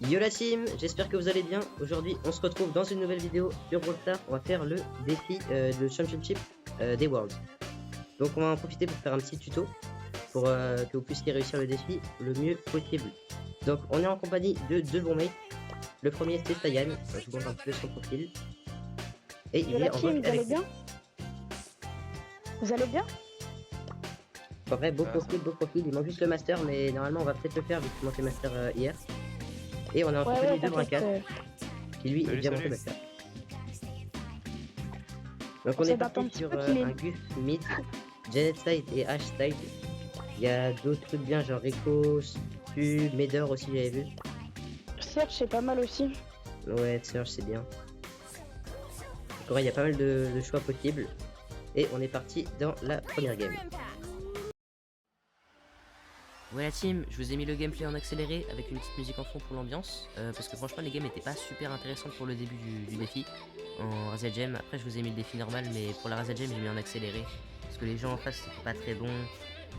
Yo la team, j'espère que vous allez bien. Aujourd'hui on se retrouve dans une nouvelle vidéo sur Brawl Stars. On va faire le défi de Championship des Worlds. Donc on va en profiter pour faire un petit tuto pour que vous puissiez réussir le défi le mieux possible. Donc on est en compagnie de deux bons mates. Le premier c'est Sayan, je vous montre un peu son profil. Et il est en team, vote vous allez avec bien? Vous allez bien? En vrai, beau profil, il manque juste le master, mais normalement on va peut-être le faire vu qu'il manque le master hier. Et on est en compagnie de Brincat, qui lui est bien monté master. Donc on est parti sur un Gus mid, Janet side et Ash side. Il y a d'autres trucs bien, genre Rico, Stu, Medor aussi j'avais vu. Serge c'est pas mal aussi. Ouais, Surge c'est bien. Donc il y a pas mal de choix possibles. Et on est parti dans la première game. Ouais la team, je vous ai mis le gameplay en accéléré avec une petite musique en fond pour l'ambiance parce que franchement les games n'étaient pas super intéressantes pour le début du défi en Razia Gem. Après je vous ai mis le défi normal, mais pour la Razia Gem j'ai mis en accéléré parce que les gens en face c'était pas très bon,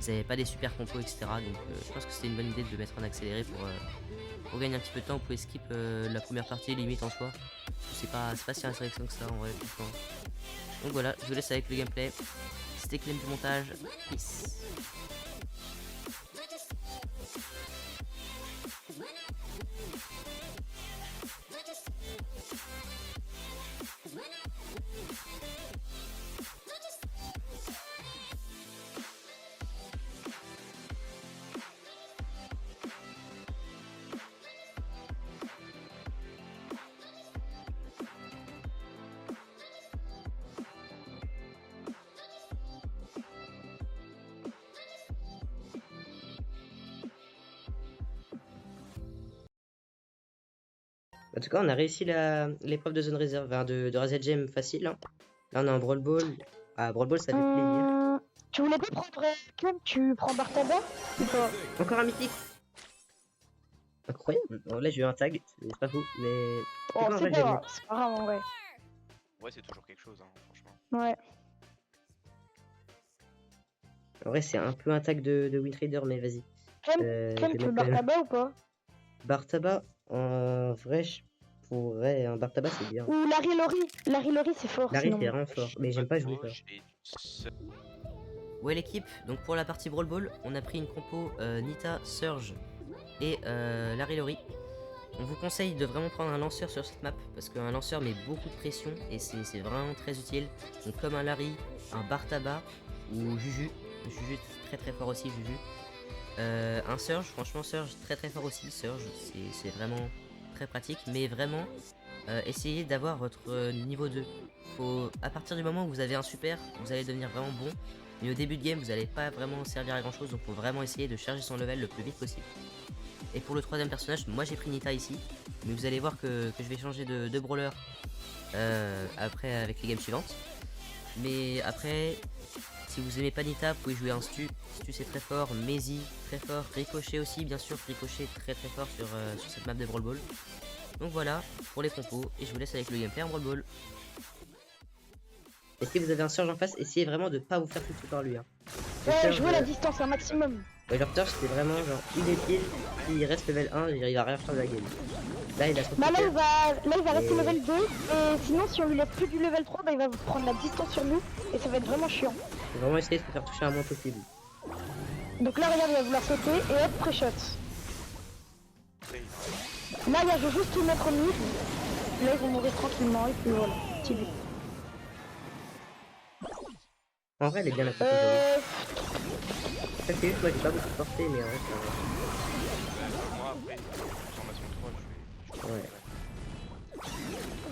ils avaient pas des super compos etc. Donc je pense que c'était une bonne idée de le mettre en accéléré pour gagner un petit peu de temps. Vous pouvez skip la première partie limite en soi, c'est pas si intéressant que ça en vrai franchement. Donc voilà, je vous laisse avec le gameplay. C'était Clem du montage, peace. En tout cas, on a réussi l'épreuve de zone réserve, enfin, de Razia Gem facile. Hein. Là, on est en Brawl Ball. Ah, Brawl Ball, ça fait plaisir. Tu voulais pas prendre Clem, tu prends Bartaba ou pas? Encore un mythique. Incroyable. Bon, là, j'ai eu un tag, c'est pas fou, mais. Oh, c'est pas grave en vrai. Ouais, c'est toujours quelque chose, hein, franchement. Ouais. En vrai, c'est un peu un tag de Wintrader, mais vas-y. Clem, tu veux Bartaba ou pas? Bartaba, en vrai, je pourrais. Un Bartaba, c'est bien. Ou Larry Lori, c'est fort. Larry, c'est vraiment fort, mais j'aime pas jouer ça. Ouais l'équipe, donc pour la partie Brawl Ball, on a pris une compo Nita, Surge et Larry Lori. On vous conseille de vraiment prendre un lanceur sur cette map parce qu'un lanceur met beaucoup de pression et c'est vraiment très utile. Donc comme un Larry, un Bartaba ou Juju. Juju est très fort aussi, Juju. Un Surge, franchement Surge très fort aussi. Surge c'est vraiment très pratique, mais vraiment essayez d'avoir votre niveau 2. À partir du moment où vous avez un super, vous allez devenir vraiment bon. Mais au début de game, vous n'allez pas vraiment servir à grand chose, donc faut vraiment essayer de charger son level le plus vite possible. Et pour le troisième personnage, moi j'ai pris Nita ici, mais vous allez voir que je vais changer de brawler après avec les games suivantes. Mais après, si vous aimez pas Nita, vous pouvez jouer un Stu. Stu c'est très fort, Maisie très fort, Ricochet aussi bien sûr, Ricochet très fort sur cette map de Brawl Ball. Donc voilà pour les compos, et je vous laisse avec le gameplay en Brawl Ball. Et si vous avez un Surge en face, essayez vraiment de pas vous faire foutre par lui. Hein. Ouais, jouez la distance un maximum. Ouais, leur Surge c'est vraiment genre inutile. S'il reste level 1, il va rien faire de la game. Là il a son là il va rester level 2. Et sinon si on lui laisse plus du level 3, bah, il va prendre la distance sur nous. Et ça va être vraiment chiant. Faut vraiment essayer de se faire toucher un moins possible. Donc là regarde, il va vouloir sauter et hop, pré-shot. Là il va juste tout mettre au mid. Là ils vont mourir tranquillement et puis voilà, petit but. En vrai elle est bien la photo. Ça c'est juste moi j'ai pas beaucoup porté, mais en vrai ça va. Moi après, formation 3, je vais... Ouais.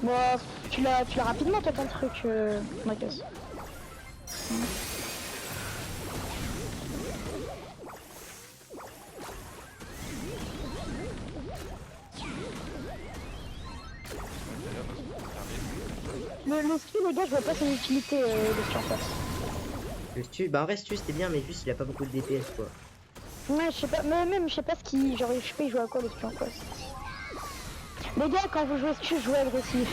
Bon, tu l'as rapidement toi ton truc, Marcus. Le ski les gars, je vois pas son utilité de ce en face. Le Stu, bah en vrai Stu c'était bien, mais juste il a pas beaucoup de DPS quoi. Ouais, je sais pas, mais même je sais pas ce qui. Genre, je sais pas, il joue à quoi le stu en face. Les gars, quand vous jouez stu, jouez agressif.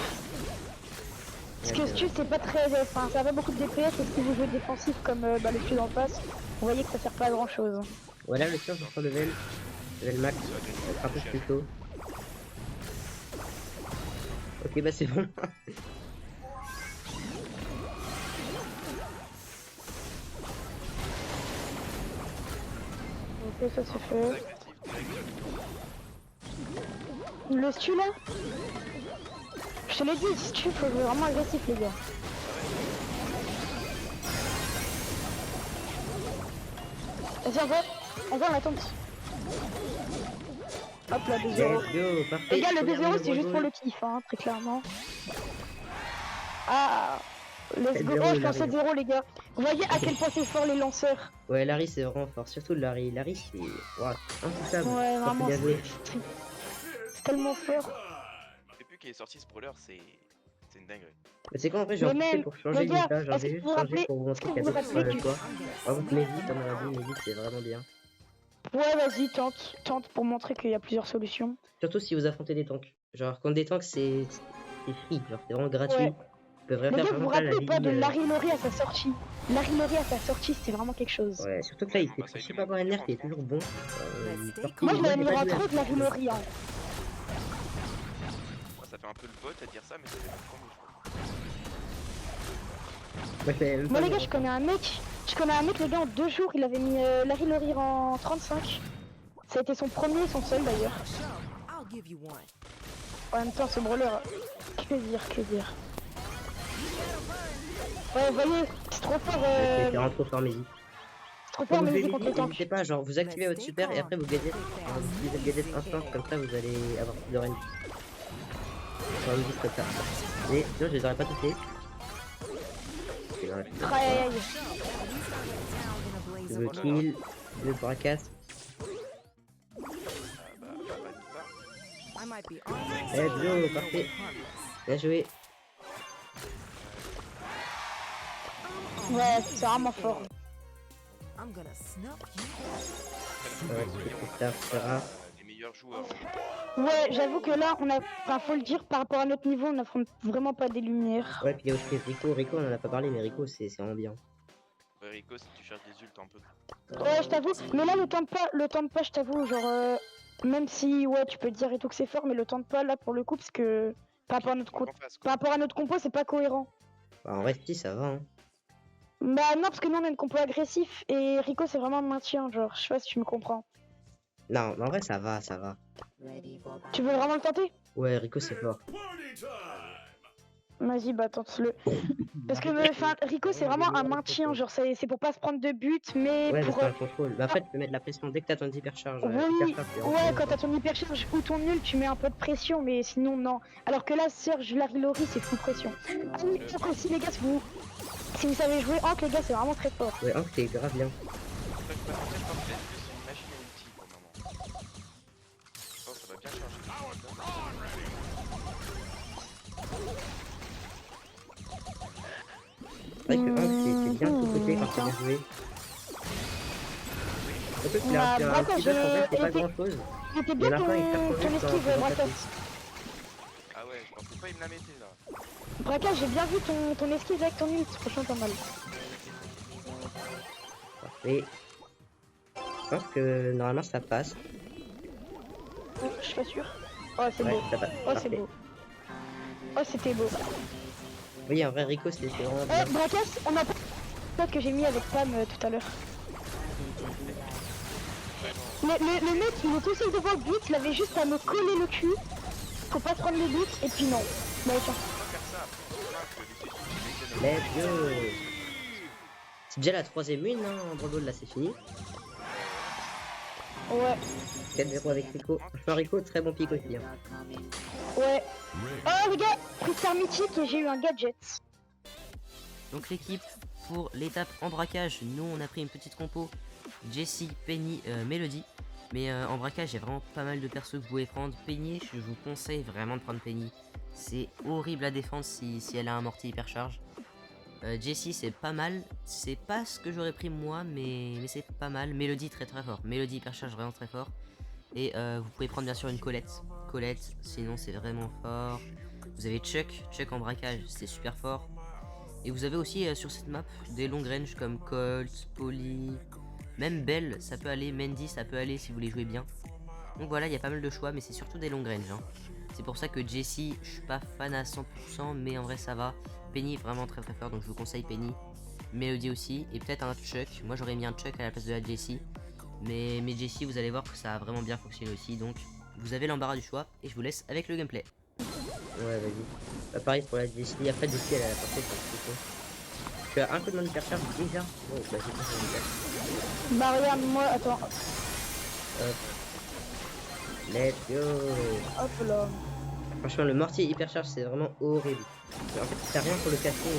Parce que stu c'est pas très. Enfin, ça a pas beaucoup de DPS, et si vous jouez défensif comme le stu d'en face, vous voyez que ça sert pas à grand chose. Voilà le Stu sur son level max, ça va être un peu plus tôt. Ok, bah c'est bon. Ok, ça c'est Très fait. agressif, très agressif. Le stu là? Je te l'ai dit, stu, faut jouer vraiment agressif les gars. Vas-y, on va, on attente. Hop là, 2-0. Let's go, parfait. Les gars, le Première 2-0 ligne c'est juste Brawl pour le Ball. kiff, hein, très clairement. Ah, let's go. 7-0 Oh, je le pense Larry. 7-0 les gars. Vous voyez à quel point c'est fort les lanceurs. Ouais, Larry c'est vraiment fort, surtout le Larry. Larry c'est wow, intouchable. Ouais, Quand vraiment, il a joué. c'est tellement fort. Depuis qu'il est sorti ce brawler, c'est une dinguerie. Mais c'est quoi en fait, j'ai Mais en profité même, pour changer les gars, Nita, genre est-ce j'ai que juste vous vous changé rappelez- pour vous montrer est-ce qu'il que y a vous d'autres vous rappelez choix. Bravo Mehdi, comme on l'a dit, Mehdi c'est vraiment bien. Ouais, vas-y, tente pour montrer qu'il y a plusieurs solutions. Surtout si vous affrontez des tanks. Genre contre des tanks c'est free, genre c'est vraiment gratuit. Ouais. Vous pouvez rien Les faire gars, par vous vous exemple là, la rappelez pas de Lily, Larry Laurie à sa sortie? Larry Laurie à sa sortie, c'était vraiment quelque chose. ouais, surtout que là il fait Bah, ça a été super bon nerf qui est monté en toujours bon. Il sort Moi, qu'il- je l'avais j'ai mis pas en joué à trop de Larry Laurie. Hein. Moi, ça fait un peu le bot à dire ça, mais ça fait pas trop mieux. Moi, je savais même Moi, pas, les gars, mais- je connais un mec, les gars, en 2 jours, il avait mis Larry Laurie en 35. Ça a été son premier, son seul d'ailleurs. En même temps, ce brawler, que dire, que dire. Ouais, vous voyez, c'est trop fort, C'est vraiment trop fort Mehdi. c'est trop Quand fort, vous mais jouez c'est contre les Mehdi, tanks. n'hésitez pas, genre vous activez votre super et après vous gadget. Vous utilisez le gadget instant, comme ça vous allez avoir plus de range. Enfin, vous dites comme ça. Et sinon je les aurais pas touchés. C'est grave. Aïe aïe aïe. Le kill, le bracasse. Let's go, parfait. Bien joué. Ouais, c'est vraiment fort. Ouais, c'est ça, c'est rare. Les meilleurs joueurs. Ouais, j'avoue que là, enfin, faut le dire, par rapport à notre niveau, on n'affronte vraiment pas des lumières. Ouais, puis il y a aussi Rico. Rico, on en a pas parlé, mais Rico, c'est vraiment bien. Ouais, Rico, si tu cherches des ults un peu. Ouais, je t'avoue, mais là, le temps de pas, je t'avoue, genre, même si, ouais, tu peux dire et tout que c'est fort, mais le temps de pas, là, pour le coup, parce que par rapport à notre, En face, par quoi. rapport à notre compo, c'est pas cohérent. Bah, en vrai, si, ça va. Hein. Bah non, parce que nous, on a une compo agressif, et Rico, c'est vraiment un maintien, genre, je sais pas si tu me comprends. Non, mais en vrai, ça va, ça va. Tu veux vraiment le tenter? Ouais, Rico, c'est fort. Vas-y, bah tente-le. Parce que, enfin, Rico, c'est vraiment un maintien, genre, c'est pour pas se prendre de but, mais Ouais, mais pour... c'est un contrôle. Bah, en fait, tu peux mettre la pression dès que t'as ton hypercharge. Oui, Hypercharge, c'est ouais, vraiment quand fort. t'as ton hypercharge ou ton nul, tu mets un peu de pression, mais sinon, non. Alors que là, Surge, Larry Laurie, c'est full pression. Ah oui, donc aussi, les gars, si vous savez jouer Hank, les gars, c'est vraiment très fort. Ouais, Hank, c'est grave bien. Après, je peux pas mentir, je pense que c'est une machine à ulti pour le moment. Je pense que ça va bien changer. C'est vrai que Hank, c'est bien de tout côté quand c'est bien joué. Surtout qu'il a un petit buff, en fait, c'est pas grand chose. Il était Et à bien la fin, il perd ton quand même esquive, quand Bracasse. Ah ouais, je pensais pas il me la mettait là. Bracasse, j'ai bien vu ton esquive avec ton ult, franchement pas mal. Parfait. Je pense que normalement ça passe. Je suis pas sûr. Oh, c'est Ouais, beau. ça passe. Oh, c'est Parfait. beau. Oh, c'était beau. Oui, en vrai, Rico, c'est vraiment Eh, bien. Bracasse, on a pas le que j'ai mis avec Pam tout à l'heure. Le mec, il est aussi devant le but, il avait juste à me coller le cul. Faut pas prendre le but, et puis non. Bah, tiens. On va faire ça après. On va que les Let's go. C'est déjà la troisième win, hein, en Brawl Ball, là, c'est fini. Ouais, 4-0 avec Rico. Franchement, Rico, très bon pic aussi. Hein. ouais. Oh, les gars, Freestar mythique et j'ai eu un gadget. Donc l'équipe, pour l'étape en braquage, nous on a pris une petite compo Jessie, Penny, Melody. Mais en braquage, il y a vraiment pas mal de persos que vous pouvez prendre. Penny, je vous conseille vraiment de prendre Penny. C'est horrible à défendre si elle a un mortier hypercharge. Jessie, c'est pas mal. C'est pas ce que j'aurais pris moi, mais c'est pas mal. Melody, très très fort. Melody hypercharge, vraiment très fort. Et vous pouvez prendre bien sûr une Colette. Colette, sinon c'est vraiment fort. Vous avez Chuck en braquage, c'est super fort. Et vous avez aussi sur cette map des long range comme Colt, Polly, même Belle, ça peut aller, Mandy, ça peut aller si vous voulez jouer bien. Donc voilà, il y a pas mal de choix, mais c'est surtout des long range. Hein. C'est pour ça que Jessie, je suis pas fan à 100%, mais en vrai ça va. Penny vraiment très fort, donc je vous conseille Penny. Melody aussi, et peut-être un Chuck. Moi j'aurais mis un Chuck à la place de la Jessie. Mais Jessie, vous allez voir que ça a vraiment bien fonctionné aussi. Donc vous avez l'embarras du choix, et je vous laisse avec le gameplay. Ouais, vas-y. Bah, pareil pour la Jessie. Après, Jessie, elle a la parfaite. Tu as un coup de main d'hypercharge déjà. Oh, bah, j'ai pas fait Bah regarde, moi, attends. Let's go. Hop là. Franchement, le mortier hypercharge, c'est vraiment horrible. En fait, t'as rien pour le casser.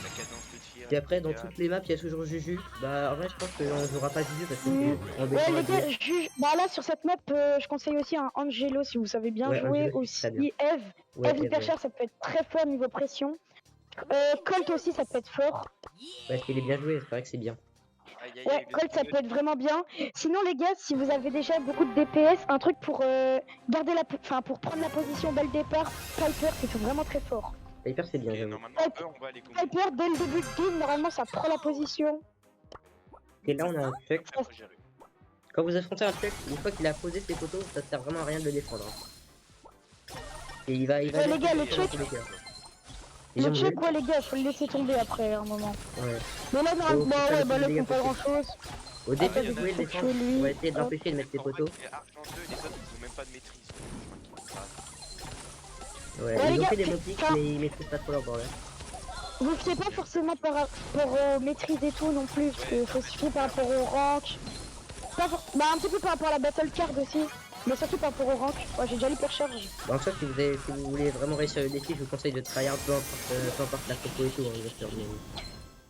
La cadence de tir. Et après, dans toutes les maps, il y a toujours Juju. Bah, en vrai, je pense qu'on jouera pas Juju parce que en Ouais, les défense, gars, bah là, sur cette map, je conseille aussi un Angelo si vous savez bien Ouais, jouer. Angelo, Aussi très bien. Eve. Ouais, Eve hypercharge, ça peut être très fort niveau pression. Colt aussi, ça peut être fort. parce qu'il est bien joué, c'est vrai que c'est bien. Ouais, Colt, ça peut être vraiment bien. Sinon, les gars, si vous avez déjà beaucoup de DPS, un truc pour garder pour prendre la position dès le départ, Piper, c'est vraiment très fort. Hyper, c'est bien, Ok, j'avoue. normalement, eux, on va les combiner. Piper, dès le début de game, normalement, ça prend la position. Et là, on a un Chuck. Ça, faut gérer. Quand vous affrontez un Chuck, une fois qu'il a posé ses photos, ça sert vraiment à rien de le défendre. Hein. Et il va Ouais, les gars, le dans Chuck, tous les cas. le Ils ont Chuck, ouais, les gars, faut le laisser tomber après un moment. Ouais. Mais là, Oh, bah faut ouais, pas bah là, laisser ils font pas tomber, grand chose. Au début, Après, vous pouvez le faut défendre. tuer lui. On va essayer Hop. d'empêcher de mettre ses En vrai, poteaux. les Argent 2, les autres, ils ont même pas de maîtrise. Je crois qu'ils ont pas. Ouais, Ouais, les ils ont gars, fait des bons pics, enfin- mais ils maîtrisent pas trop leur bordel. Vous fiez pas forcément par rapport au maîtrise et tout non plus, parce qu'il faut se fier par rapport au rank. Bah un petit peu par rapport à la battle card aussi, mais surtout par rapport au rank. Ouais, j'ai déjà l'hypercharge. Bon, en fait, si vous voulez vraiment réussir le défi, je vous conseille de tryhard, peu importe la compo et tout, hein, bien sûr. Mais...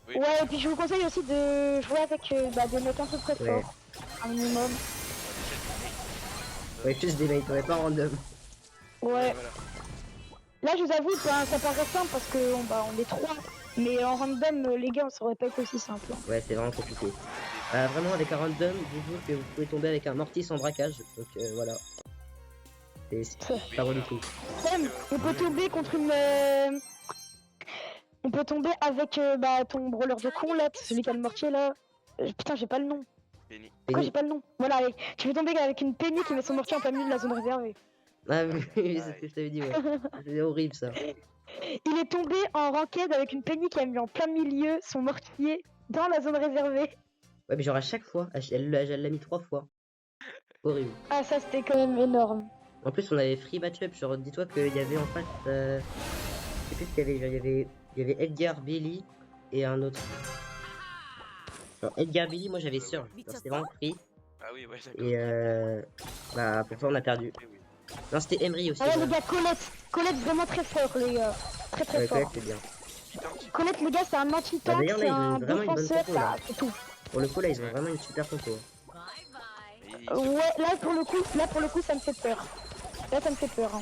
Oui, Ouais, et puis je vous conseille aussi de jouer avec des mecs un peu très Ouais. forts, un minimum. Ouais, juste des mates, ouais, pas random. Ouais. Voilà. Là, je vous avoue, ça paraît simple parce que on est trois. Mais en random, les gars, ça aurait pas été aussi simple. Ouais, c'est vraiment compliqué. Vraiment, avec un random, dites-vous que vous pouvez tomber avec un mortis sans braquage. Donc voilà. C'est pas bon du tout. Même, on peut tomber contre une. On peut tomber avec ton brawler de con là, celui qui a le mortier là. Putain, j'ai pas le nom. Penny. Pourquoi j'ai pas le nom? Voilà, tu peux tomber avec une Penny qui met son mortier en plein milieu de la zone réservée. Ah oui, c'est ce que je t'avais dit, ouais. C'est horrible ça. Il est tombé en ranked avec une Penny qui a mis en plein milieu son mortier dans la zone réservée. Ouais, mais genre à chaque fois, elle l'a mis 3 fois. Horrible. Ah, ça c'était quand même énorme. En plus, on avait free match-up. Genre, dis-toi qu'il y avait en face. Je sais plus ce qu'il y avait. Genre, il y avait Edgar, Billy et un autre. Genre, Edgar, Billy, moi j'avais Surge. Genre, c'était vraiment free. Ah oui, ouais, d'accord. Et bah, pour ça, on a perdu. Oui, oui. Non, c'était Emery aussi. Ah ouais, là. les gars, Colette vraiment très fort, les gars. Très très Ouais, fort. c'est bien. Putain, petit peu. Colette, les gars, c'est un Bah, anti-tank, d'ailleurs, là, c'est ils ont un vraiment une bonne défenseur, compo, là. ça, c'est tout. Pour le coup, là, ils ont vraiment une super compo. Et ils se- Ouais, là pour le coup, ça me fait peur. Là, ça me fait peur. Hein.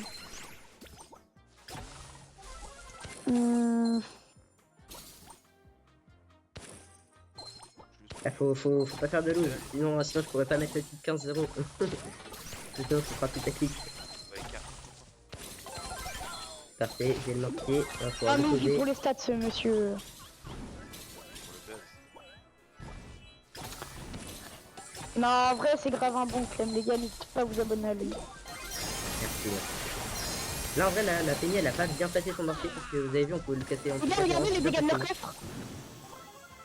Ah, faut pas faire de loose. Sinon, je pourrais pas mettre le titre 15-0. Sinon, ce sera plus tactique. Ouais, car- Parfait, j'ai le mortier. Il faut Ah, mais il reposer. pour les stats, ce monsieur. pour le buzz. Non, en vrai, c'est grave un bon clem, les gars, n'hésitez pas à vous abonner à lui. Merci. Là, en vrai, la Penny, elle a pas bien placé son mortier parce que vous avez vu, on peut le casser en Les gars, regardez les dégâts de leur coffre.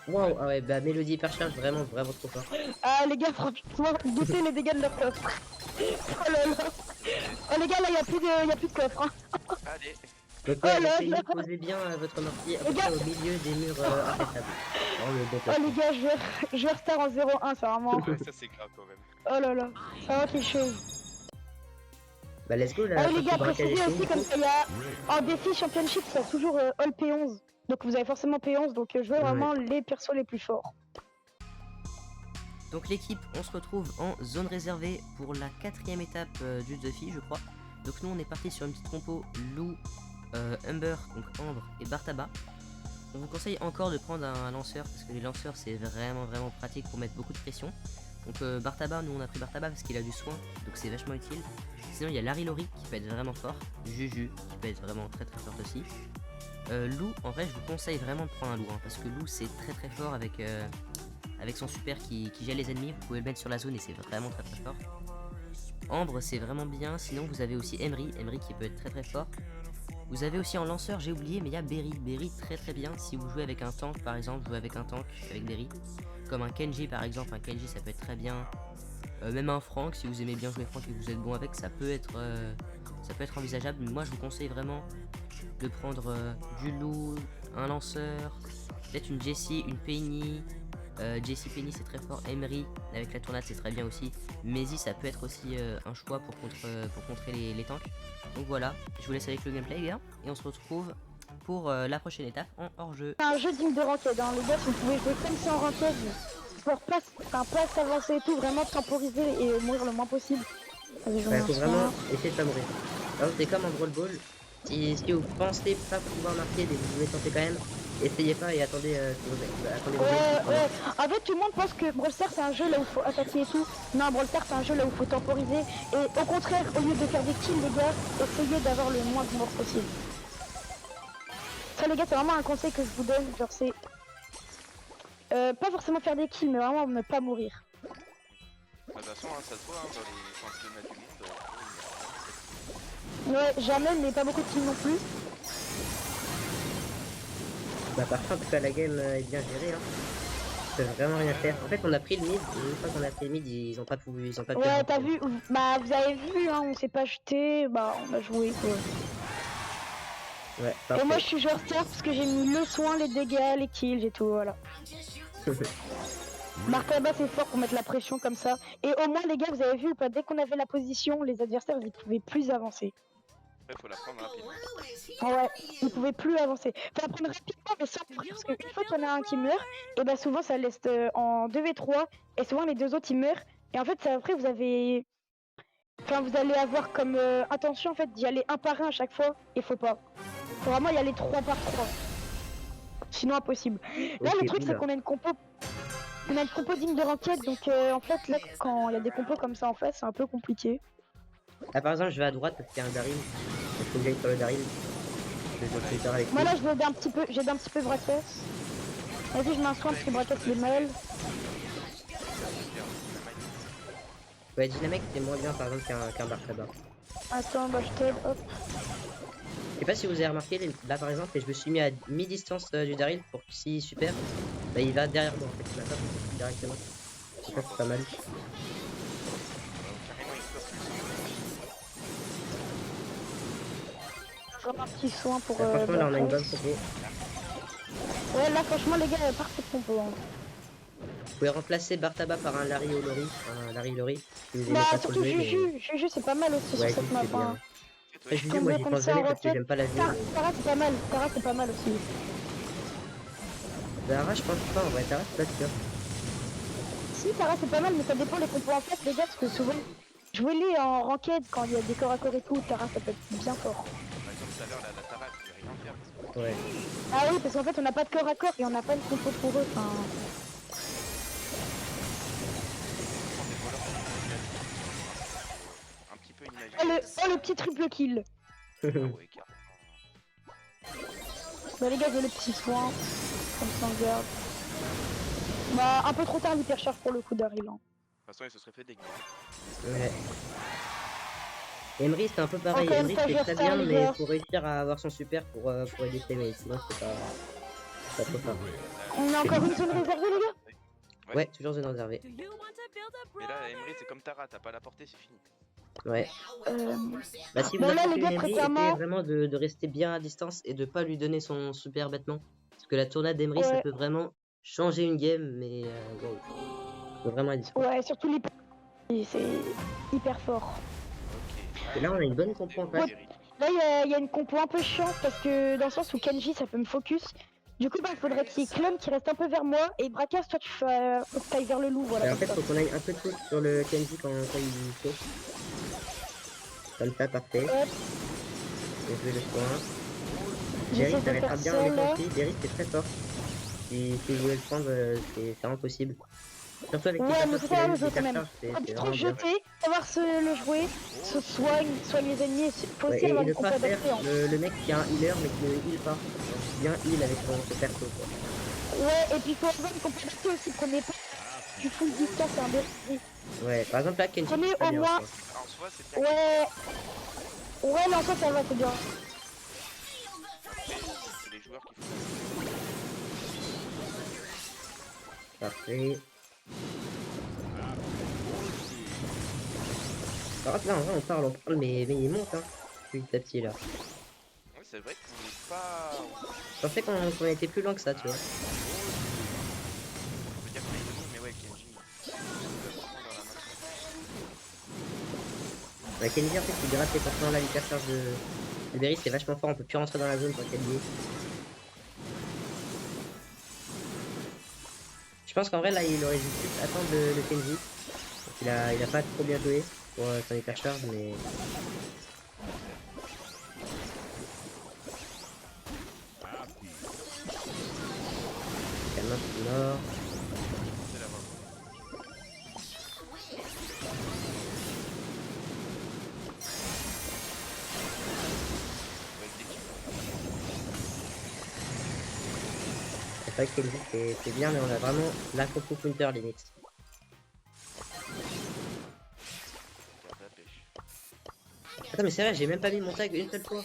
Waouh, ah ouais, bah Mélodie hypercharge, vraiment trop fort. Ah, les gars, franchement, goûtez les dégâts de leur coffre. Oh là là. Oh, les gars, là, y a plus de coffre. Hein. Allez. Donc, Oh ouais, là essayez là. de poser bien votre mortier à peu Les près gars. au milieu des murs impétrables. Vraiment le bon Oh, placement. les gars, je vais restart en 0-1, c'est vraiment. Ouais, ça c'est grave quand même. Oh là là, c'est vraiment quelque chose. Bah, let's go là. Ah, les gars, partie braquage précisez et aussi, tout. comme ça, il y a en défi championship, il y a toujours All P11. Donc, vous avez forcément P11, donc jouez vraiment les persos les plus forts. Donc l'équipe, on se retrouve en zone réservée pour la 4ème étape du défi, je crois. Donc nous, on est parti sur une petite compo Lou, Humber, donc Ambre et Bartaba. On vous conseille encore de prendre un lanceur parce que les lanceurs c'est vraiment pratique pour mettre beaucoup de pression. Donc Bartaba, nous on a pris Bartaba parce qu'il a du soin, donc c'est vachement utile. Sinon il y a Larry Lori qui peut être vraiment fort, Juju qui peut être vraiment très forte aussi. Lou, en vrai je vous conseille vraiment de prendre un Lou hein, parce que Lou c'est très fort avec son super qui gèle les ennemis. Vous pouvez le mettre sur la zone et c'est vraiment très fort. Ambre c'est vraiment bien, sinon vous avez aussi Emery qui peut être très très fort. Vous avez aussi en lanceur, j'ai oublié, mais il y a Berry très très bien. Si vous jouez avec un tank par exemple, jouez avec un tank avec Berry. Comme un Kenji par exemple, un Kenji ça peut être très bien. Même un Frank, si vous aimez bien jouer Frank et que vous êtes bon avec, ça peut être envisageable. Mais moi je vous conseille vraiment de prendre du loup, un lanceur, peut-être une Jessie, une Penny. Jessie Penny c'est très fort, Emery avec la tournade c'est très bien aussi. Maisy ça peut être aussi un choix pour contrer les tanks. Donc voilà, je vous laisse avec le gameplay les gars, et on se retrouve pour la prochaine étape en hors-jeu. C'est un jeu digne de ranked, hein. Les gars, si vous pouvez jouer comme ça en ranked, pour pas s'avancer et tout, vraiment temporiser et mourir le moins possible. Vas-y, je Ouais, me faut lance vraiment là. essayer de pas mourir. Alors c'est comme en Brawl Ball, si vous pensez pas pouvoir marquer, mais vous voulez tenter quand même, essayez pas et attendez attendez vos actions. Ouais. En fait, tout le monde pense que Brawl Stars c'est un jeu là où il faut attaquer et tout. Non, Brawl Stars c'est un jeu là où il faut temporiser. Et au contraire, au lieu de faire des kills, les gars, essayez d'avoir le moins de morts possible. Ça, les gars, c'est vraiment un conseil que je vous donne. Genre, c'est pas forcément faire des kills, mais vraiment ne pas mourir. Bah, de toute façon, hein, ça se voit hein, dans les championnats du monde. Ouais, jamais, mais pas beaucoup de kills non plus. Bah par contre que la game est bien gérée, hein. Ils peuvent vraiment rien faire. En fait on a pris le mid, et une fois qu'on a pris le mid, ils ont pas pu Ouais, t'as vu, bah vous avez vu, hein, on s'est pas jeté, bah on a joué quoi. Ouais, Et parfait. moi je suis joueur star parce que j'ai mis le soin, les dégâts, les kills et tout, voilà. Bartaba c'est fort pour mettre la pression comme ça. Et au moins les gars, vous avez vu ou pas, dès qu'on avait la position, les adversaires ils pouvaient plus avancer. Après, faut la prendre rapidement. Ouais, ils pouvaient plus avancer. Faut la prendre rapidement mais sans mourir parce qu'une fois qu'il y en a un qui meurt, et bah souvent ça laisse en 2v3 et souvent les deux autres ils meurent. Et en fait ça, après vous avez... Enfin vous allez avoir comme intention en fait d'y aller un par un à chaque fois et faut pas. Faut vraiment y aller 3 par 3. Sinon impossible. Là Ok, le truc c'est oula. qu'on a une compo. On a une compo digne de ranked donc en fait là quand il y a des compos comme ça en fait c'est un peu compliqué. Ah par exemple je vais à droite parce qu'il y a un Daryl. Il faut que j'aille sur le Daryl. Je vais plus tard avec lui. Moi là je vais aider un petit peu, j'aide un petit peu Braquès. Vas-y je mets un soin parce que Braquès il est mal. Ouais Dynamic c'est moins bien par exemple qu'un Bartaba. Attends bah je t'aide, hop. Je sais pas si vous avez remarqué, là par exemple, et je me suis mis à mi-distance du Daryl pour que si super, bah il va derrière moi en fait, il m'a pas fait directement. Je pense que c'est pas mal. Carrément, il se passe Je remets un petit soin pour Franchement là on a une bonne Braquès. compo. Ouais là franchement les gars parfait compo. Hein. Vous pouvez remplacer Bartaba par un Larry O'Lori, si vous aimez Bah pas trop surtout le jouer, Juju c'est pas mal aussi mais... Ouais, sur cette map. c'est bien. Hein. Après, Juju, Comme moi ça, j'y comme pense ça, jamais en parce que roquette. j'aime pas la jouer. Tara c'est pas mal, Tara c'est pas mal aussi. Tara je pense pas en vrai, Tara c'est pas sûr. Si Tara c'est pas mal mais ça dépend des compos en fait les gars parce que souvent jouez-les en ranked quand il y a des corps à corps et tout, Tara ça peut être bien fort. Par exemple, tout à l'heure, la Tara, elle pouvait rien faire. Parce que Ouais. Ah oui parce qu'en fait on n'a pas de corps à corps et on n'a pas de compo pour eux. Enfin... un petit peu Oh le petit triple kill. Ah ouais, carrément. Bah les gars j'ai le petit soin, comme ça on garde. Bah un peu trop tard l'hypercharge pour le coup d'Aril. Hein. De toute façon, il se serait fait dégager. Ouais. Emery c'est un peu pareil, Encore une Emery fois, c'est je très restare, bien les mais gars. faut réussir à avoir son super pour aider ses mates, sinon c'est pas trop fort. On a encore une zone réservée les gars. Ouais, toujours zone réservée. Mais là, Emery, c'est comme Tara, t'as pas la portée, c'est fini. Ouais. Bah si vous Bah là, affrontez les gars, une Emery, très clairement- essayez vraiment de rester bien à distance et de pas lui donner son super bêtement. Parce que la tournade d'Emery ça Ouais. peut vraiment changer une game, mais wow. Faut vraiment être dispo. Ouais surtout l'hyper... C'est hyper fort. Ok. Et là on a une bonne compo en face. Là il y a une compo un peu chiante parce que dans le sens où Kenji ça peut me focus. Du coup bah il faudrait qu'il y ait Clone qui reste un peu vers moi et Brakas toi tu fais... faut que t'ailles vers le loup voilà. Et en comme fait ça. faut qu'on aille un peu de pouce sur le Kenji quand il saute. Comme ça, parfait. Hop, J'ai joué le soin. j'essaie Berry de s'arrêtera faire bien ça en là. étant aussi. Berry c'est très fort. Si vous voulez le prendre, c'est impossible. Surtout avec les Ouais mais cartouches faut qu'il a savoir eu, le les jouer quand même. cartouches, c'est Faut vraiment trop bien. jeter, savoir le jouer, se soigne les ennemis, faut Ouais, aussi et avoir ne une compo pas faire adaptée. Hein. le mec qui a un healer mais qui ne heal pas. Donc, bien heal avec son perso quoi. Ouais et puis faut avoir une compo adaptée aussi, prenez pas du full distance c'est un dérivé. Ouais, par exemple là Kenji Prenez c'est très au bien, moins- je pense. soi, c'est bien. Ouais. Ouais, non, ça va, c'est bien. C'est les joueurs qui font. Parfait. Alors là, en vrai, on parle, mais il monte, hein, petit à petit, là. Oui, c'est vrai qu'on n'est pas. Je pensais qu'on était plus loin que ça, tu vois. On peut dire qu'on est unis, mais ouais, Kenji. Il est vraiment dans la main. Bah, Kenji, en fait, il gratte les portements là, l'hypercharge de Berry, c'est vachement fort, on peut plus rentrer dans la zone tant qu'elle y est. Je pense qu'en vrai, là, il aurait dû plus attendre le Kenji. Donc, il a pas trop bien joué pour son hypercharge, mais. Calme, c'est mort. C'est la mort. Avec des kills. C'est vrai que Kenji, c'est bien, mais on a vraiment la compo counter limite. Garde la pêche. Attends, mais c'est vrai, j'ai même pas mis mon tag une seule fois.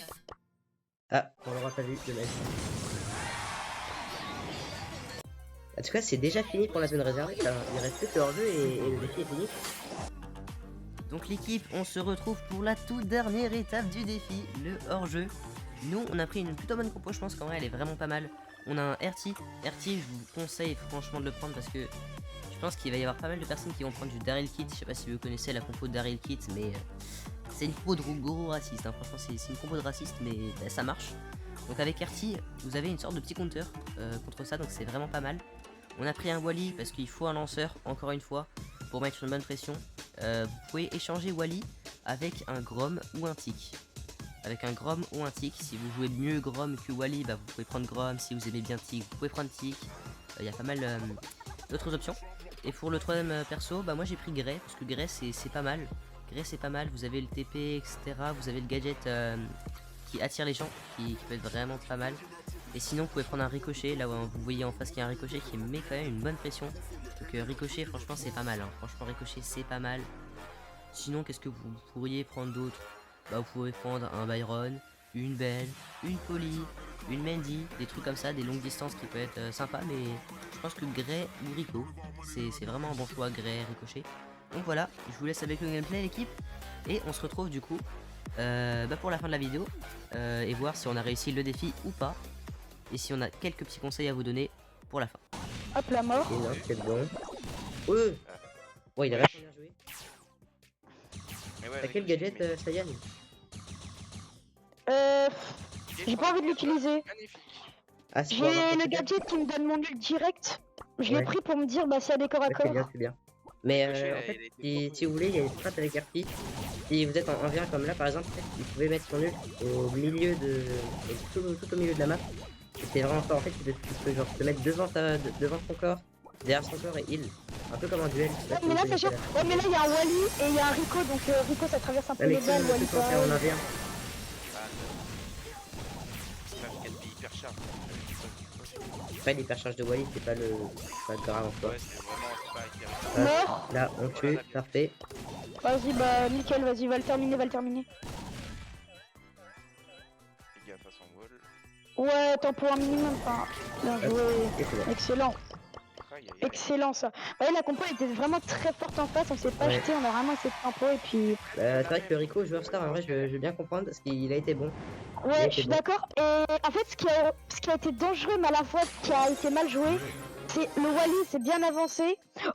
Ah, on l'aura pas vu, dommage. En tout cas, c'est déjà fini pour la zone réservée. Là. Il reste plus que le hors-jeu et le défi est fini. Donc l'équipe, on se retrouve pour la toute dernière étape du défi, le hors-jeu. Nous, on a pris une plutôt bonne compo, je pense qu'en vrai, elle est vraiment pas mal. On a un RT. RT, je vous conseille franchement de le prendre parce que je pense qu'il va y avoir pas mal de personnes qui vont prendre du Daryl Kit. Je sais pas si vous connaissez la compo de Daryl Kit, mais c'est une compo de gros raciste. Hein. Franchement, c'est une compo de raciste, mais bah, ça marche. Donc avec RT, vous avez une sorte de petit counter contre ça, donc c'est vraiment pas mal. On a pris un Wally parce qu'il faut un lanceur, encore une fois, pour mettre une bonne pression. Vous pouvez échanger Wally avec un Grom ou un Tick. Avec un Grom ou un Tick, si vous jouez mieux Grom que Wally, bah, vous pouvez prendre Grom. Si vous aimez bien Tick, vous pouvez prendre Tick. Il y a pas mal d'autres options. Et pour le troisième perso, bah, moi j'ai pris Grey, parce que Grey c'est pas mal. Grey c'est pas mal, vous avez le TP, etc. Vous avez le gadget qui attire les gens, qui peut être vraiment pas mal. Et sinon, vous pouvez prendre un ricochet, là où vous voyez en face qu'il y a un ricochet qui met quand même une bonne pression. Donc ricochet, franchement, c'est pas mal. Hein. Franchement, ricochet, c'est pas mal. Sinon, qu'est-ce que vous pourriez prendre d'autre? Bah, vous pouvez prendre un Byron, une Belle, une Polly, une Mandy, des trucs comme ça, des longues distances qui peuvent être sympas. Mais je pense que Grey ou Rico, c'est vraiment un bon choix, Grey, ricochet. Donc voilà, je vous laisse avec le gameplay, l'équipe. Et on se retrouve du coup bah, pour la fin de la vidéo et voir si on a réussi le défi ou pas. Et si on a quelques petits conseils à vous donner pour la fin. Hop, la mort. Et non, c'est bon. Ouais, ouais, il a vachement bien joué. Mais ouais, T'as quel gadget, Sayan? J'ai pas envie de l'utiliser. Magnifique. Ah, c'est J'ai pour avoir ton le gadget. gadget qui me donne mon ult direct. Je l'ai Ouais. pris pour me dire bah s'il y a des corps à Ouais, c'est corps. bien, c'est bien. Mais Ricochet, en il fait, a été si vous voulez, il y a une strat avec RP. Si vous êtes en 1v1 comme là, par exemple, vous pouvez mettre son ult au milieu de. Tout au milieu de la map. Et c'est vraiment fort. En fait, tu peux genre te mettre devant son corps, derrière son corps et heal. Un peu comme un duel. Ouais, mais là c'est sûr. Ouais, mais là il y a un Wally et il y a un Rico, donc Rico ça traverse un peu Ouais, mais les si balles. vous Wally peut en faire en pas. 1v1. Ah, quel hyper charge. Après, l'hypercharge de Wally, c'est pas grave en soi. Ouais, c'est vraiment pas hyper. Mort. Là, on tue, parfait. Vas-y, bah nickel, vas-y, va le terminer, va le terminer. Les gars, face en wall. Ouais, attends pour un minimum. Enfin, bien joué. Et c'est bon. Excellent. Aïe, aïe, aïe. Excellent ça. Ouais, la compo était vraiment très forte en face, on s'est pas Ouais. jeté, on a vraiment essayé de tempo et puis. C'est vrai que Rico, joueur star, en vrai, je veux bien comprendre parce qu'il a été bon. Ouais, Et je suis c'est bon. d'accord. Et en fait, ce qui a été dangereux, mais à la fois ce qui a été mal joué, c'est le Wally, c'est bien avancé. Oh,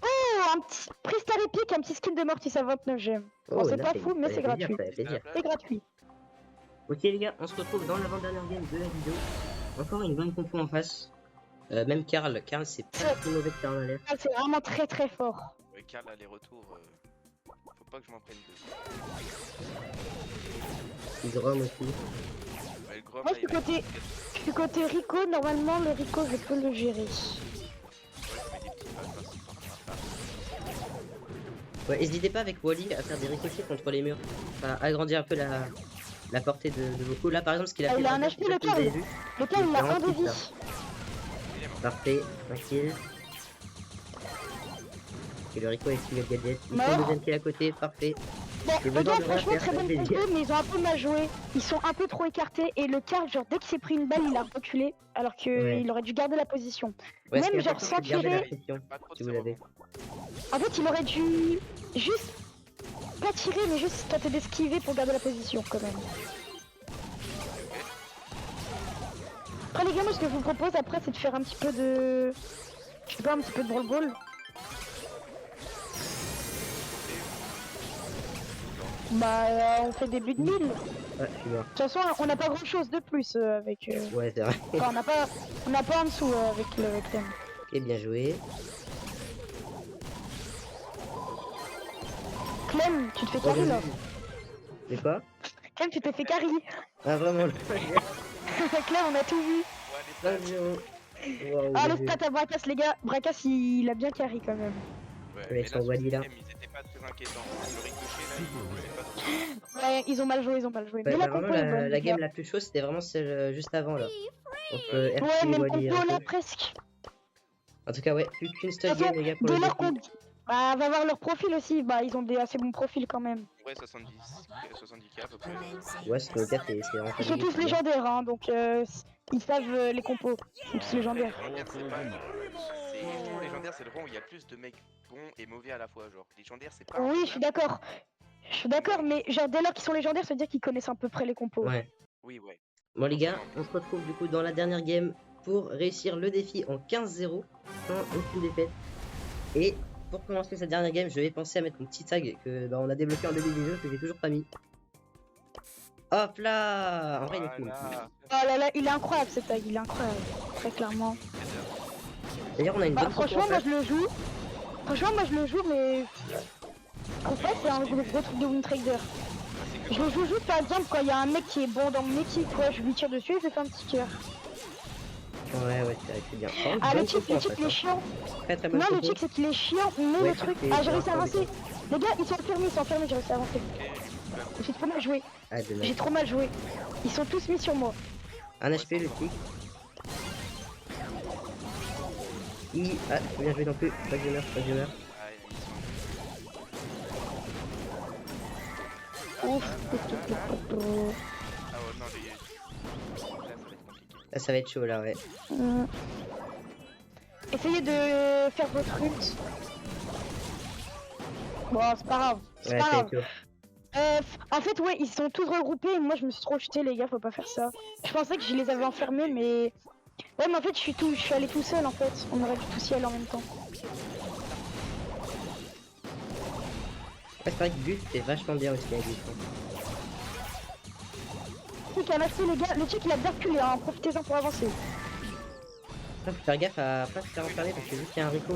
un petit Pristar épique, un petit skin de Mortis à 29 gemmes. Bon, c'est pas nice, fou, mais ça c'est fait plaisir, gratuit. ça fait plaisir. C'est gratuit. Ok les gars, on se retrouve dans l'avant-dernière game de la vidéo. Encore une bonne compo en face. Même Karl c'est pas le plus mauvais que Karl a l'air. Ah, c'est vraiment très très fort. Ouais, Karl, aller-retour. Faut pas que je m'en prenne deux. Grom aussi. Ouais, le Grom, Moi, là, je suis côté Rico, normalement le Rico, je peux le gérer. Ouais, je mets des petits pas par-ci, par-là. Ouais, n'hésitez pas avec Wally à faire des ricochets contre les murs. Enfin, agrandir un peu la portée de vos coups. Là par exemple, ce qu'il a fait. Il a un dans HP, je sais pas si vous avez vu. Le cas, il a un de Vraiment vie. ça. Parfait, tranquille. Et le Rico a esquivé le gadget. Il Mort. prend le deuxième kill à côté, parfait. Bon, Le les besoin gars, de rien franchement, faire, très ça bonne fait compo, plaisir. mais ils ont un peu mal joué. Ils sont un peu trop écartés et le Karl, genre, dès qu'il s'est pris une balle, il a reculé. Alors qu'il Ouais. aurait dû garder la position. Ouais, ce qui est Même genre important, sans c'est de garder la tirer. pression, Pas trop de si vous ces l'avez. rebonds. En fait, il aurait dû juste pas tirer, mais juste tenter d'esquiver pour garder la position quand même. Après les gars, moi ce que je vous propose après, c'est de faire un petit peu de, je sais pas, un petit peu de brawl ball. Bah, on fait des buts de 1000. De Ouais, je suis mort. toute façon, on n'a pas grand chose de plus avec. Ouais, c'est vrai. Enfin, on n'a pas en dessous avec le thème. Ok, bien joué. Clem, tu te fais Oh, carry j'ai là. vu. C'est quoi? Clem, tu t'es fait carry. Ah, vraiment, le Clem, on a tout vu. Ouais, les stats. 5-0. Waouh, Ah, bien le joué. stat à Bracas, les gars. Bracas, il a bien carry quand même. Ouais, Ouais, mais ils sont là, sur Wally, ce là. game, ils étaient pas très inquiétants. Le ricochet là, il faisait pas trop. Ouais, ils ont mal joué, ils ont mal joué. Ouais, Mais bah, la vraiment, compo est bonne. la les game gars. la plus chaude, c'était vraiment celle juste avant, là. Entre Ouais. RT Ouais, et même Wally. compo un là, peu. presque. En tout cas, ouais, plus qu'une seule De toute game, façon, les gars, pour de le leur défi. compte. Bah, va voir leur profil aussi. Bah, ils ont des assez bons profils quand même. Ouais, 70k à peu près. Ouais, ce cas, c'est vraiment pas Ils sont dégueu, tous c'est bien. légendaires, hein, donc ils savent les compos. Ils sont tous légendaires. Légendaire, c'est pas. Je trouve légendaire, c'est le rang où il y a plus de mecs bons et mauvais à la fois. Genre, légendaire, c'est pas. Oui, je suis d'accord. Je suis d'accord, mais genre dès lors qu'ils sont légendaires, ça veut dire qu'ils connaissent à peu près les compos. Ouais. Oui, ouais. Bon, les gars, on se retrouve du coup dans la dernière game pour réussir le défi en 15-0 sans aucune défaite. Et pour commencer cette dernière game, je vais penser à mettre mon petit tag que on a débloqué en début de vidéo que j'ai toujours pas mis. Hop là! En vrai, il est cool. Voilà. Oh là là, il est incroyable ce tag, il est incroyable. Très clairement. D'ailleurs, on a une Bah, bonne franchement, compo en moi face. je le joue. Franchement, moi je le joue, mais. En fait, c'est un gros truc de Wintrader. C'est que Je le joue juste par exemple quand il y a un mec qui est bon dans mon équipe, quoi, je lui tire dessus et je lui fais un petit cœur. Ouais, ouais, c'est bien. Par contre, Ah, le bonne cheat, compo le en cheat, face, il est hein. chiant. Très très bonne Non, le compo. cheat, c'est qu'il est chiant, mais Ouais, le truc. c'est- Ah, c'est j'ai réussi à un peu avancer. Les gars, ils sont enfermés, j'ai réussi à avancer. J'ai trop mal joué. Ah, dommage. J'ai trop mal joué. Ils sont tous mis sur moi. Un HP, le kick. Ah, faut bien jouer non plus. Pas que je meurs, pas que je meurs. Ah, ils sont- Ouf. Ah ouais, non, les. Là, ça va être compliqué. Là, ça va être chaud là, ouais. Essayez de faire votre ult. Bon, c'est pas grave. C'est Ouais, pas ça va grave. être chaud. En fait, ouais, ils sont tous regroupés et moi je me suis trop jeté, les gars, faut pas faire ça. Je pensais que je les avais enfermés, mais. Ouais, mais en fait, je suis allé tout seul en fait. On aurait dû tous y aller en même temps. Ouais, c'est vrai que Gus, c'est vachement bien aussi avec Gus. Chic a lâché, les gars. Le chic il a bien reculé, hein. Profitez-en pour avancer. Faut faire gaffe à pas se faire enfermer parce que vu qu'il y a un Rico.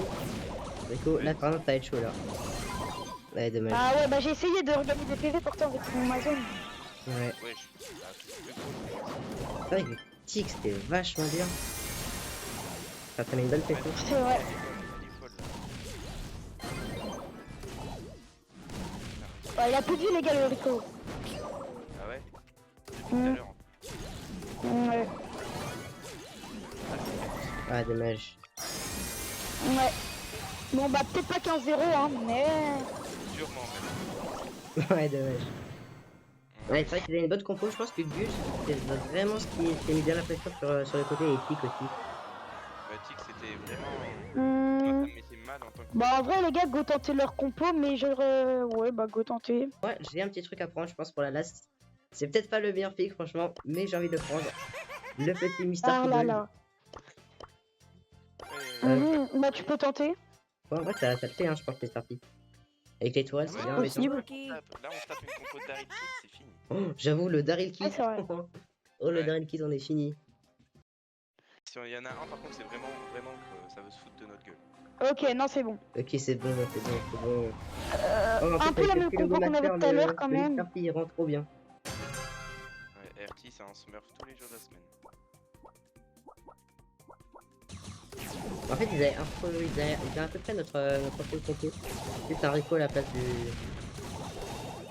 Rico, là par exemple, ça va être chaud là. Ouais, dommage. Ah ouais, bah j'ai essayé de regagner des PV pourtant avec ma zone. Ouais. Ouais, je suis. Ah, c'est plus gros. C'est vrai que le tic, c'était vachement bien. Ça prenait une bonne pression. C'est vrai. Elle est folle, là. Ouais, il a plus de vie, les gars, le Rico. Ah ouais? Depuis tout à l'heure. Ouais. Ah, dommage. Ouais. Bon, bah peut-être pas 15-0, hein, mais. Sûrement, même. Ouais, dommage. Ouais, c'est vrai qu'il a une bonne compo. Je pense que Gus, c'est vraiment ce qui a mis bien la pression sur le côté et Tic aussi. Bah, Tic, c'était vraiment. Hmm. Moi, ça me mettait mal en tant que. Bah en vrai les gars, go tenter leur compo, mais ouais bah go tenter. Ouais, j'ai un petit truc à prendre, je pense, pour la last. C'est peut-être pas le meilleur pick, franchement, mais j'ai envie de le prendre. Le petit Mister Ah là Poodle. là. Ouais, Bah tu peux tenter. Ouais, en vrai, ça le fait, hein, je pense, Mister Pick. Avec les tourelles, c'est Ouais, bien possible. embêtant. Là, on se tape une compo de Daryl Kid, c'est fini. Oh, j'avoue, le Daryl Kiss. Ouais, c'est vrai. Oh, le Ouais. Daryl Kiss, on est fini. Si il y en a un, par contre, c'est vraiment que ça veut se foutre de notre gueule. Ok, non c'est bon. Ok, c'est bon, c'est bon, c'est bon. Oh, en Un plus, peu la avec même le compo qu'on avait Master, tout à l'heure quand le même. Mister P, il rend trop bien. Ouais, RT, c'est un smurf tous les jours de la semaine. En fait, ils avaient à peu près notre full compo. Juste un Rico à la place du.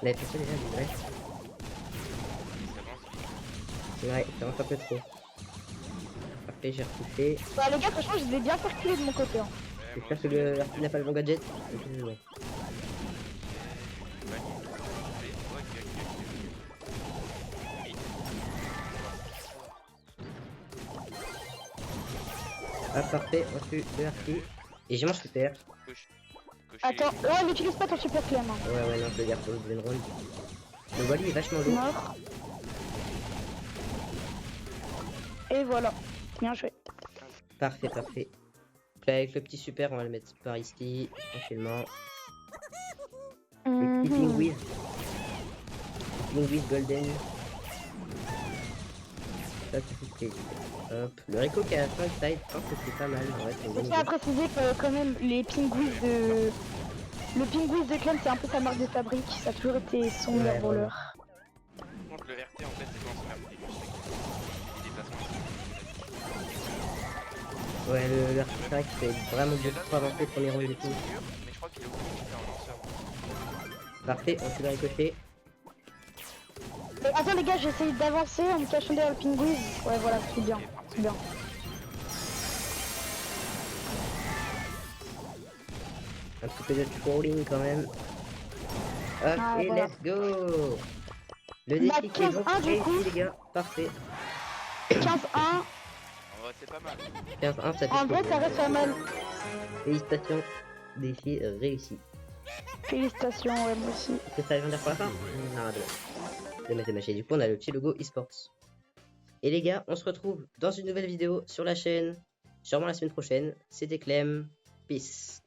Il avait fait ça déjà, du vrai. Ça avance vite. Ouais, ça avance un peu trop. Après, j'ai retouché. Bah les gars, franchement, je l'ai bien calculé de mon côté. Hein. Ouais, moi J'espère que aussi, le RT n'a pas le bon gadget. Ok, ouais. Ah, parfait, on tue le RP. Et j'ai mon super. Cocher Attends, ouais, n'utilise pas ton super Clem. Hein. Ouais, non, je le garde pour le Green Roll. Le Wally est vachement lourd. Mort. Et voilà. Bien joué. Parfait, parfait. Puis avec le petit super, on va le mettre par ici, tranquillement. Le petit Mhm. Pingouin. Pingouin Golden. Ça, c'est plaisir. Hop. Le Rico qui a 5 side, je pense que c'est pas mal. Ouais, c'est une Je bonne tiens à idée. préciser que quand même les pingouins de... Le pingouin de Clem, c'est un peu sa marque de fabrique. Ça a toujours été son meilleur Ouais, voleur. Par contre, le RT en fait, c'est quand on se fait appeler. Les déplacements. Ouais, le RP, c'est vrai que c'est vraiment beaucoup trop avancé premier rôle Il du est coup. sûr, mais je crois qu'il est obligé de faire un lanceur. Parfait, on tue le ricochet. Mais attends les gars, j'essaye d'avancer en me cachant derrière le pingouin. Ouais voilà, c'est bien. Ok, C'est bien. Un petit peu de trolling quand même. Hop, Ah, et voilà. let's go. Le La défi qui est donc 15-1 du coup. réussi, les gars. Parfait. 15-1. En vrai, c'est pas mal. 15-1, ça fait En vrai, plaisir. ça reste pas mal. Félicitations, défi réussi. Félicitations, ouais, moi aussi. C'est ça, légendaire pour la fin. Non, de mathématiques. Du coup, on a le petit logo eSports. Et les gars, on se retrouve dans une nouvelle vidéo sur la chaîne. Sûrement la semaine prochaine. C'était Clem. Peace.